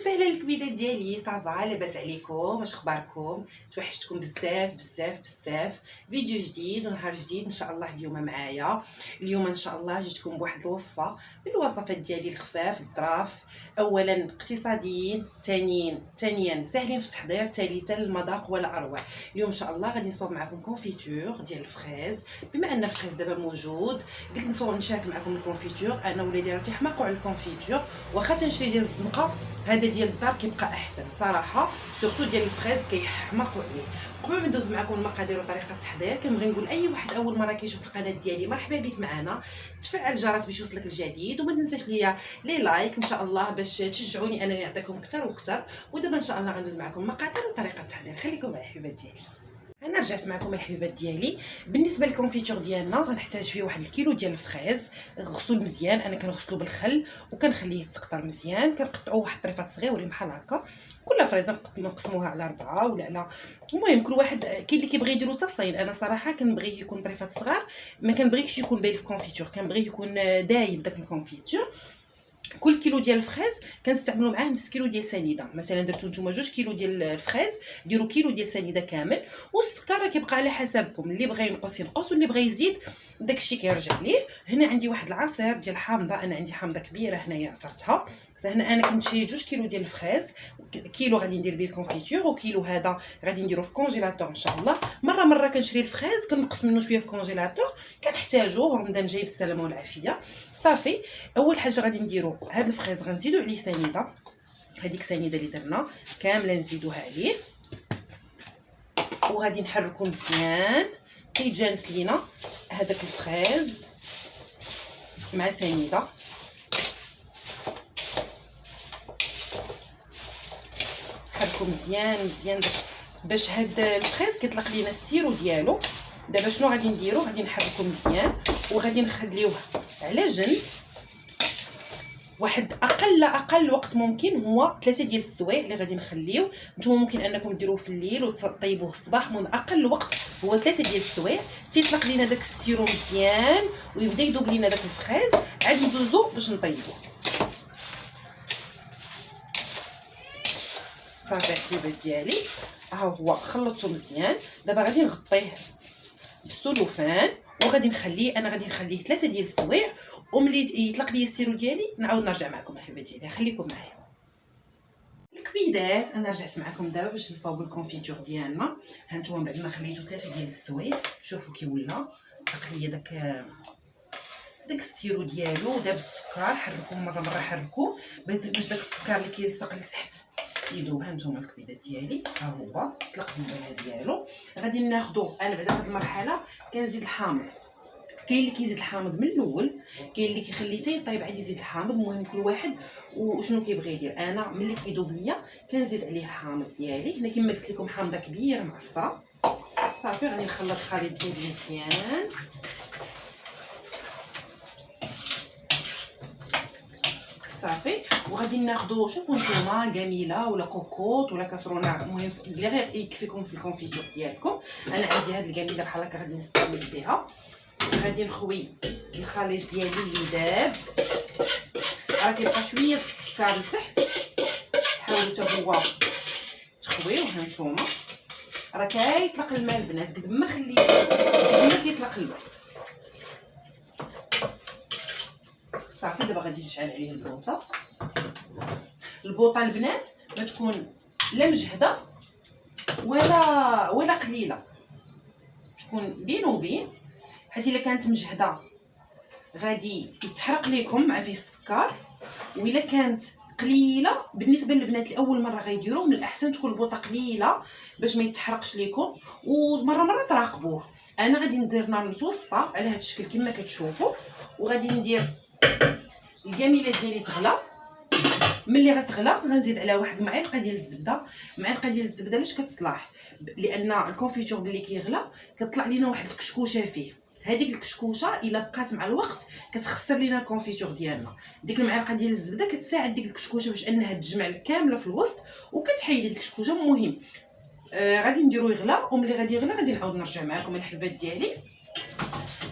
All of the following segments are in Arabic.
وسهلا الكبيدات ديالي صافا لاباس عليكم؟ واش اخباركم؟ توحشتكم بزاف بزاف بزاف. فيديو جديد ونهار جديد ان شاء الله. اليوم معايا ان شاء الله جيتكم بواحد الوصفه من الوصفات ديالي الخفاف الظراف. اولا اقتصاديين، ثانيا ساهلين في التحضير، ثالثا المذاق ولا اروع. اليوم ان شاء الله غادي نصوب معكم كونفيتور ديال الفريز. بما ان الفريز دابا موجود قلت نصوب نشارك معكم الكونفيتور. انا وليدي راه تيحماقوا على الكونفيتور، واخا تنشري ديال الزنقه هذا ديال الدار كيبقى احسن صراحه، سورتو ديال الفريز كيحماقوا عليه. قبل ما ندوز معكم المقادير وطريقه التحضير كنبغي نقول اي واحد اول مره كيشوف القناه ديالي مرحبا بك معنا، تفعل الجرس باش يوصلك الجديد، وما تنساش ليا لي لايك ان شاء الله باش تشجعوني انني نعطيكم اكثر واكثر. ودابا ان شاء الله غندوز معكم المقادير وطريقه التحضير. خليكم معايا حبيبات ديالي. انا رجعت معكم الحبيبات ديالي. بالنسبه للكونفيتور ديالنا غنحتاج فيه واحد الكيلو ديال الفريز مغسول مزيان. انا كنغسلو بالخل وكنخليه يتسقطر مزيان. كنقطعوا واحد الطريفات صغيورين بحال هكا. كل فريزه نقسموها على 4 ولا على، المهم كل واحد كاين اللي كيبغي يديرو تصاين. انا صراحه كنبغيه يكون طريفات صغار، ما كنبغيش يكون باين في الكونفيتور، كنبغيه يكون دايب داك الكونفيتور. كل كيلو ديال الفريز كنستعملوا معاه نص كيلو ديال سنيده. مثلا درتو نتوما 2 كيلو ديال الفريز ديروا كيلو ديال سنيده كامل. والسكر راه كيبقى على حسابكم، اللي بغى ينقص واللي بغى يزيد داكشي كيرجع ليه. هنا عندي واحد العصير ديال حامضه، انا عندي حامضه كبيره هنايا عصرتها. هنا انا كنشري 2 كيلو ديال الفريز، كيلو غادي ندير به الكونفيتور وكيلو هذا غادي نديرو في كونجيلاتور ان شاء الله. مره كنشري الفريز كنقص منه شويه في كونجيلاتور، كنحتاجوه. رمضان جاي بالسلامه والعافيه. صافي اول حاجه غادي نديرو هاد الفريز غنزيدو عليه سنيده. هذيك سنيده اللي درنا كامله نزيدوها عليه وغادي نحركو مزيان كيتجانس لينا هذاك الفريز مع سنيده. نحركو مزيان باش هاد الفريز كيطلق لينا السيرو ديالو. دابا شنو غادي نديرو؟ غادي نحركو مزيان وغادي نخليوه على جنب واحد اقل وقت ممكن، هو 3 ديال السوايع اللي غادي نخليو. نتوما ممكن انكم ديروه في الليل وتطيبوه الصباح. المهم اقل وقت هو 3 ديال السوايع. تيطلق لينا داك السيرو مزيان ويبدا يذوب لينا داك الفريز. عاد ندوزو باش نطيبوه. صافي الحبيبات ديالي ها هو خلطته مزيان. دابا غادي نغطيه بالسلوفان وغادي نخليه 3 ديال السوايع. وملي يطلق لي السيرو ديالي نعاود نرجع معكم الحبيبات ديالي. خليكم معايا الكبيدات. انا رجعت معكم دابا باش نصاوبوا الكونفيتور ديالنا. ها نتوما بعد ما خليتو 3 ديال السوايع شوفوا كي ولا طلق لي داك السيرو ديالو. داب السكر حركوه مره حركوه باش داك السكر اللي كيلصق لتحت يذوب. ها نتوما الكبيدات ديالي ها هو طلق البنه ديالو. غادي ناخذو انا بعدا في هذه المرحله كنزيد الحامض. كاين اللي كيزيد الحامض من الاول، كاين اللي كيخليه حتى يطيب عاد يزيد الحامض. المهم كل واحد وشنو كيبغي يدير. انا ملي كيذوب ليا كنزيد عليه الحامض ديالي. هنا كما قلت لكم حامضه كبيره معصره. صافي غادي نخلط الخليط ديالي مزيان. صافي وغادي ناخذوا شوفوا نتوما جميله ولا كوكوط ولا كاسرونه، المهم اللي غير يكفيكم في الكونفيتور ديالكم. انا عندي هاد الجميله بحال هكا غادي نستعمل بها. غادي نخوي الخليط ديالي اللي داب. راه كيبقى شويه السكر لتحت، حاولوا حتى هو تخويوه. ها نتوما راه كيطلق الماء البنات قد ما خليتو قد ما كيطلق الماء. صافي دابا غادي نشعل عليه البوطه البنات ما تكون لا مجهده ولا قليله، تكون بين وبين. حيت الا كانت مجهده غادي يتحرق لكم مع فيه السكر، والا كانت قليله بالنسبه للبنات اللي اول مره غيديروه من الاحسن تكون البوطه قليله باش ما يتحرقش لكم. ومره تراقبوه. انا غادي ندير نار متوسطه على هذا الشكل كما كتشوفوا، وغادي ندير الجميله ديالي تغلى. ملي غتغلى غنزيد عليها واحد المعلقه ديال الزبده. معلقه ديال الزبده علاش كتصلاح؟ لان الكونفيتور ملي كيغلى كطلع لينا واحد الكشكوشه فيه. هذيك الكشكوشه الا بقات مع الوقت كتخسر لينا الكونفيتور ديالنا. ديك المعلقه ديال الزبده كتساعد ديك الكشكوشه باش انها تجمع كامله في الوسط وكتحيد ديك الكشكوشه. المهم غادي نديرو يغلى، وملي غادي يغلى غادي نعاود نرجع معكم الحبات ديالي.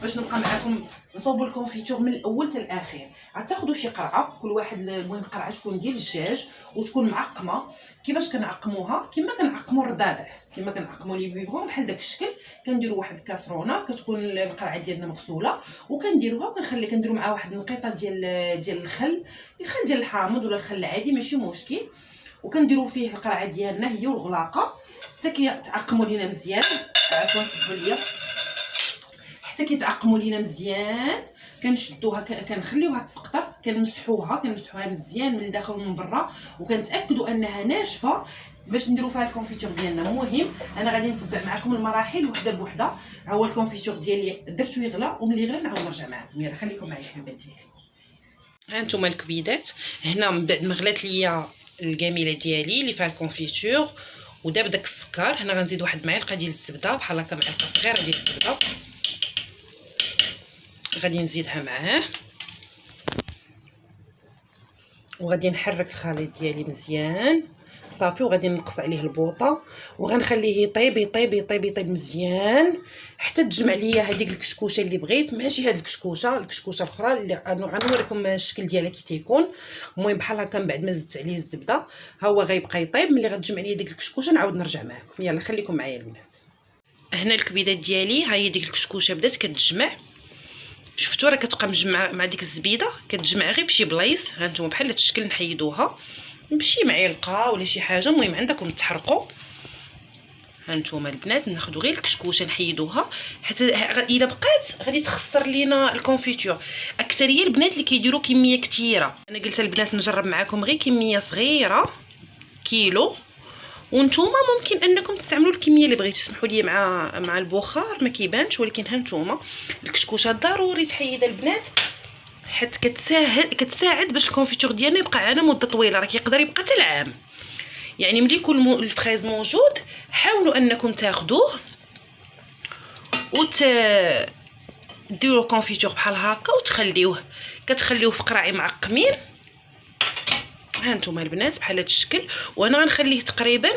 باش نبقى معاكم نصوبوا الكونفيتور من الاول حتى الاخير. غتاخذوا شي قرعه، كل واحد المهم قرعه تكون ديال الدجاج وتكون معقمه. كيفاش كنعقموها؟ كما كنعقموا الرضاضع، كما كنعقموا لي بيبغون بحال داك الشكل. كنديروا واحد الكاسرونه كتكون القرعه ديالنا مغسوله، وكنديروها كنديروا معها واحد النقيطه ديال الخل ديال الحامض ولا الخل العادي ماشي مشكل، وكنديروا فيه القرعه ديالنا هي والغلاقه حتى كيتعقموا لينا مزيان. عفوا سبوا ليا. حتى كيتعقموا لينا مزيان كنشدوها كنخليوها تسقطر، كنمسحوها مزيان من الداخل ومن برا، وكنتاكدوا انها ناشفه باش نديروا فيها الكونفيتور ديالنا. المهم انا غادي نتبع معكم المراحل وحده بوحده. ها هو الكونفيتور ديالي درتو يغلى، وملي يغلى نعاود نرجع معكم. يلا خليكم معايا الحبات ديالي. ها نتوما الكبيدات هنا من بعد ما غلات ليا الكميله ديالي اللي فيها الكونفيتور وداب داك السكر. هنا غنزيد واحد المعلقه ديال الزبده، بحال هكا معلقه صغيره ديال الزبده غادي نزيدها معاه، وغادي نحرك الخليط ديالي مزيان صافي، وغادي نقص عليه البوطه وغنخليه يطيب مزيان حتى تجمع ليا هذيك الكشكوشه اللي بغيت. ماشي هاد الكشكوشه الاخرى اللي غنوريكم الشكل ديالها كي تيكون. المهم بحال هكا من بعد ما زدت عليه الزبده ها هو غيبقى يطيب. ملي غتجمع ليا ديك الكشكوشه نعاود نرجع معكم. يلا خليكم معايا البنات. هنا الكبيدات ديالي ها هي ديك الكشكوشه بدات كتجمع. شفتوا راه كتبقى مجمعه مع ديك الزبيده، كتجمع غير بشي بلايص. ها نتوما بحال هذا الشكل نحيدوها بشي معلقه ولا شي حاجه، المهم عندكم تحرقوا. ها نتوما البنات ناخذوا غير الكشكوشه نحيدوها حتى الا بقات غادي تخسر لينا الكونفيتور. اكثريه البنات اللي كيديروا كميه كثيره، انا قلت البنات نجرب معكم غير كميه صغيره كيلو، وانتوما ممكن انكم تستعملوا الكميه اللي بغيتوا. سمحوا لي مع البخار ما كيبانش، ولكن ها نتوما الكشكوشه ضروري تحيدها البنات حيت كتساعد باش الكونفيتور ديالنا يبقى على مده طويله. راه كيقدر يبقى حتى العام. يعني ملي يكون الفريز موجود حاولوا انكم تاخذوه ديروا كونفيتور بحال هكا وتخليوه في قراعي معقمين. ها نتوما البنات بحال هذا الشكل، وانا غنخليه تقريبا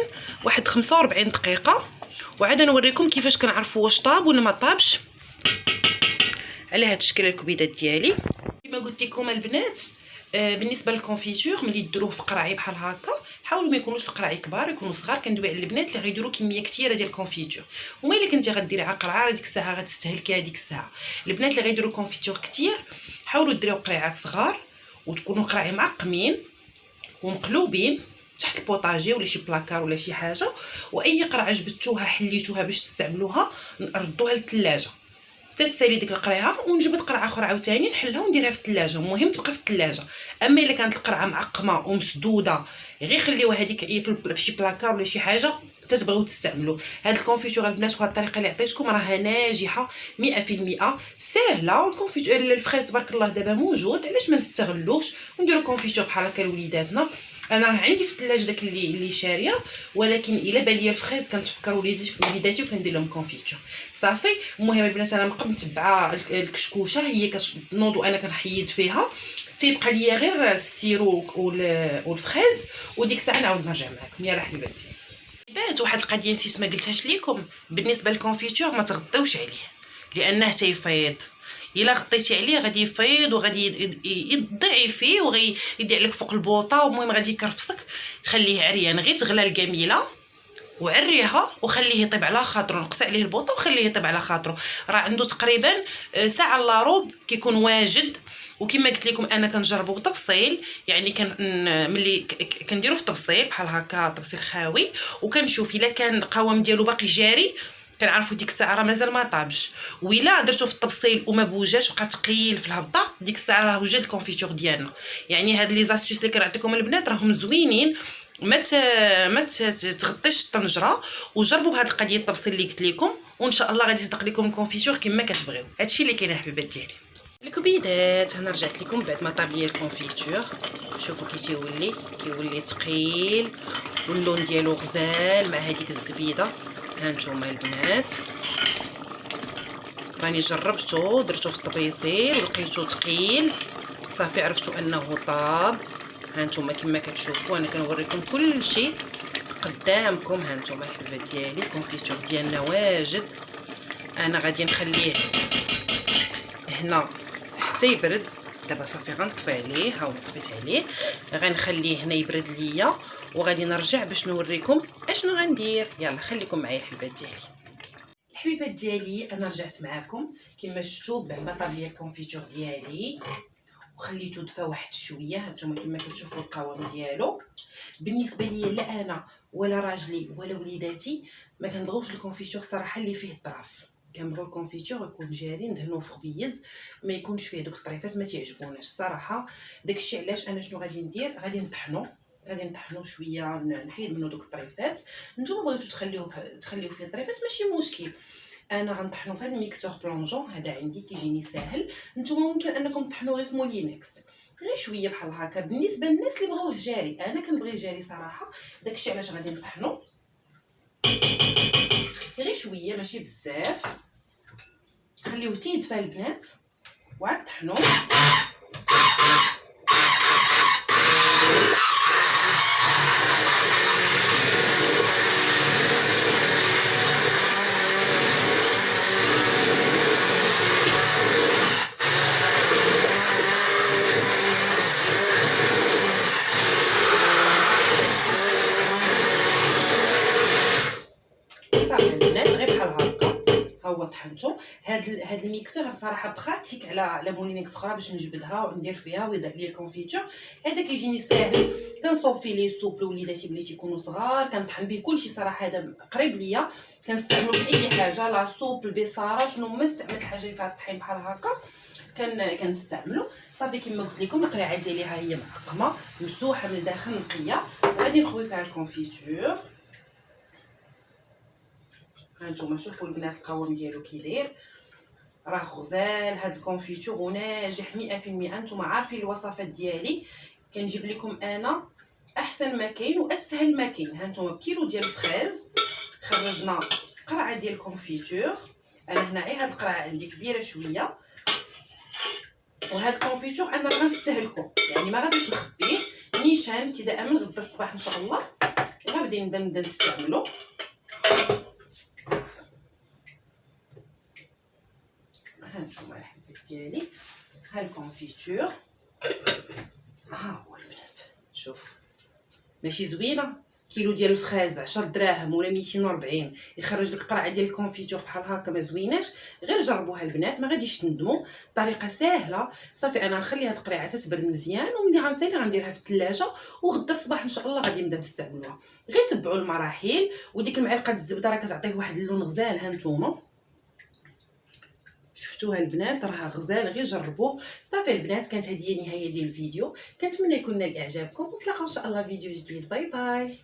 واحد 45 دقيقه، وعاد نوريكم كيفاش كنعرفوا واش طاب ولا ما طابش على هذا الشكل. الكبيدات ديالي كما قلت لكم البنات بالنسبه للكونفيتور ملي ديروه في قراعي بحال هكا حاولوا ما يكونوش القراعي كبار، يكونوا صغار. كندوي على البنات اللي غيديروا كميه كثيره ديال الكونفيتور. وما الا كنتي غديري على قرعه ديك الساعه غتستهلكي هذيك الساعه. البنات اللي غيديروا كونفيتور كثير حاولوا ديروا قريعات صغار وتكونوا قراعي معقمين ومقلوبين تحت البوطاجي ولا شي بلاكار ولا شي حاجه. واي قرعه جبدتوها حليتوها باش تستعملوها ردوها للثلاجه حتى تسالي ديك القرعه، ونجبد قرعه اخرى عاوتاني نحلها ونديرها في الثلاجه. المهم تبقى في الثلاجه. اما الا كانت القرعه معقمه ومسدوده غير خليوها هذيك في شي بلاكار ولا شي حاجه تتبغيو تستعملوا. هاد الكونفيتور البنات وهاد الطريقه اللي عطيتكم راها ناجحه 100%، ساهله. والكونفيتور الفريز تبارك الله دابا موجود، علاش ما نستغلوش ونديروا كونفيتور بحال هكا لوليداتنا. انا راه عندي في الثلاجه داك اللي شاريه، ولكن الا بان لي الفريز كنتفكر وليداتي وكندير لهم كونفيتور صافي. المهم البنات انا متبعه الكشكوشه هي كتنوض وانا كنحيد فيها تيبقى ليا غير السيرو والفريز، وديك الساعه نعاود نرجع معكم. يلا حبيباتي بات واحد القضيه نسيت ما قلتهاش لكم. بالنسبه للكونفيتور ما تغطيوش عليه لانه تيفيض. الا غطيتي عليه غادي يفيض وغادي يضيعي فيه وغيدي عليك فوق البوطه، والمهم غادي يكرفسك. خليه عريان غير تغلى الكميله وعريها وخليه يطيب على خاطرو. نقص عليه البوطه وخليه يطيب على خاطرو. راه عنده تقريبا ساعه الا ربع كيكون واجد. وكما قلت لكم انا كنجربو بتفصيل، يعني ملي كنديرو في تفصيل بحال هكا تفصيل خاوي، وكنشوف الا كان القوام ديالو باقي جاري كنعرفوا ديك الساعه راه مازال ما طابش. وإلا درتو في التبصيل وما بوجاش بقى ثقيل في الهبطه ديك الساعه راه وجد الكونفيتور ديالنا. يعني هاد لي زاستيس اللي كنعطيكم البنات راهم زوينين. ما تغطيش الطنجره، وجربوا بهاد القضيه التبصيل اللي قلت لكم، وان شاء الله غادي يصدق لكم الكونفيتور كما كتبغيو. هادشي اللي كاين الحبيبات ديالي الكبيدات. انا رجعت لكم بعد ما طاب لي الكونفيتور. شوفوا كي كيولي ثقيل واللون ديالو غزال مع هذيك الزبيده. ها نتوما البنات راني جربته درتو في الطبيصيل ولقيتو ثقيل صافي عرفتو انه طاب. ها نتوما كما كتشوفوا انا كنوريكم كل شيء قدامكم. ها نتوما الحبات ديالي الكونفيتور ديالنا واجد. انا غادي نخليه هنا حتى يبرد. دابا صافي غنطفي عليه، ها هو طفيت عليه، غنخليه هنا يبرد ليا وغادي نرجع باش نوريكم اشنو غندير. يلا خليكم معايا الحبات ديالي. الحبيبات ديالي انا رجعت معاكم كما شفتوا. بعدا طاب ليا الكونفيتور ديالي وخليته دفى واحد شويه، هانتوما كما كتشوفوا القوام ديالو. بالنسبه ليا لا انا ولا راجلي ولا وليداتي ما كنبغيوش الكونفيتور صراحه اللي فيه الطراف. كنبغيو الكونفيتور يكون جاري ندهنوه في خبيز، ما يكونش فيه دوك الطريفات، ما تعجبوناش صراحه. داكشي علاش انا شنو غادي ندير، غادي نطحنو شويه، نحيد منه دوك الطريفات. نتوما بغيتو تخليوه فيه طريفات ماشي مشكل. انا غنطحنو في هذا الميكسور بلونجون هذا عندي كيجيني ساهل. نتوما ممكن انكم تطحنوا غير في مولينكس غير شويه بحال هكا. بالنسبه للناس اللي بغاوه جاري، انا كنبغيه جاري صراحه. داكشي علاش غادي نطحنو غير شويه ماشي بزاف. خليوه تيدفى البنات وعاد طحنو. هو طحنته. هاد الميكسور صراحه بخاتيك على مولينكس اخرى باش نجبدها وندير فيها ويضيع لي الكونفيتور. هذا كيجيني ساهل، كنصوب فيه لي سوب لوليداتي بلي تيكونوا صغار، كنطحن به كلشي صراحه. هذا قريب ليا كنستعملو في اي حاجه، لا سوب البصاره شنو ما استعملت حاجه فيها الطحين بحال هكا كنستعملو. صافي كما قلت لكم القرعه ديالي ها هي معقمه مسوحه من الداخل نقيه، وغادي نخوي فيها الكونفيتور. هانتوما شوفوا البنات القوام ديالو كي داير، راه غزال. هاد الكونفيتور وناجح 100%. نتوما عارفين الوصفات ديالي كنجيب لكم انا احسن ما كاين واسهل ما كاين. هانتوما بكيلو ديال الفريز خرجنا قرعه ديال الكونفيتور. انا هنا هاد القرعه عندي كبيره شويه، وهاد الكونفيتور انا راه غنستهلكو، يعني ما غاديش نخبيه. نيشان ابتداء من غدا الصباح ان شاء الله غادي نبدا نستعملو. هانتوما الحبيبات ديالي ها الكونفيتور، ها هو البنات. شوف ماشي زوينه؟ كيلو ديال الفريز 10 دراهم ولا 240 يخرج لك قرعه ديال الكونفيتور بحال هكا. ما زويناش؟ غير جربوها البنات ما غاديش تندموا. طريقه سهله. صافي انا نخلي هاد القرعه تتبرد مزيان، وملي غنسالي غنديرها في الثلاجه، وغدا الصباح ان شاء الله غادي نبدا نستعملوها. غير تبعوا المراحل. وديك المعلقه الزبده راه كتعطيه واحد اللون غزال. ها نتوما شفتوها البنات راه غزال، غير جربوه. صافي البنات كانت هذه هي نهايه ديال الفيديو. كنتمنى يكون نال اعجابكم، ونتلاقاو ان شاء الله فيديو جديد. باي باي.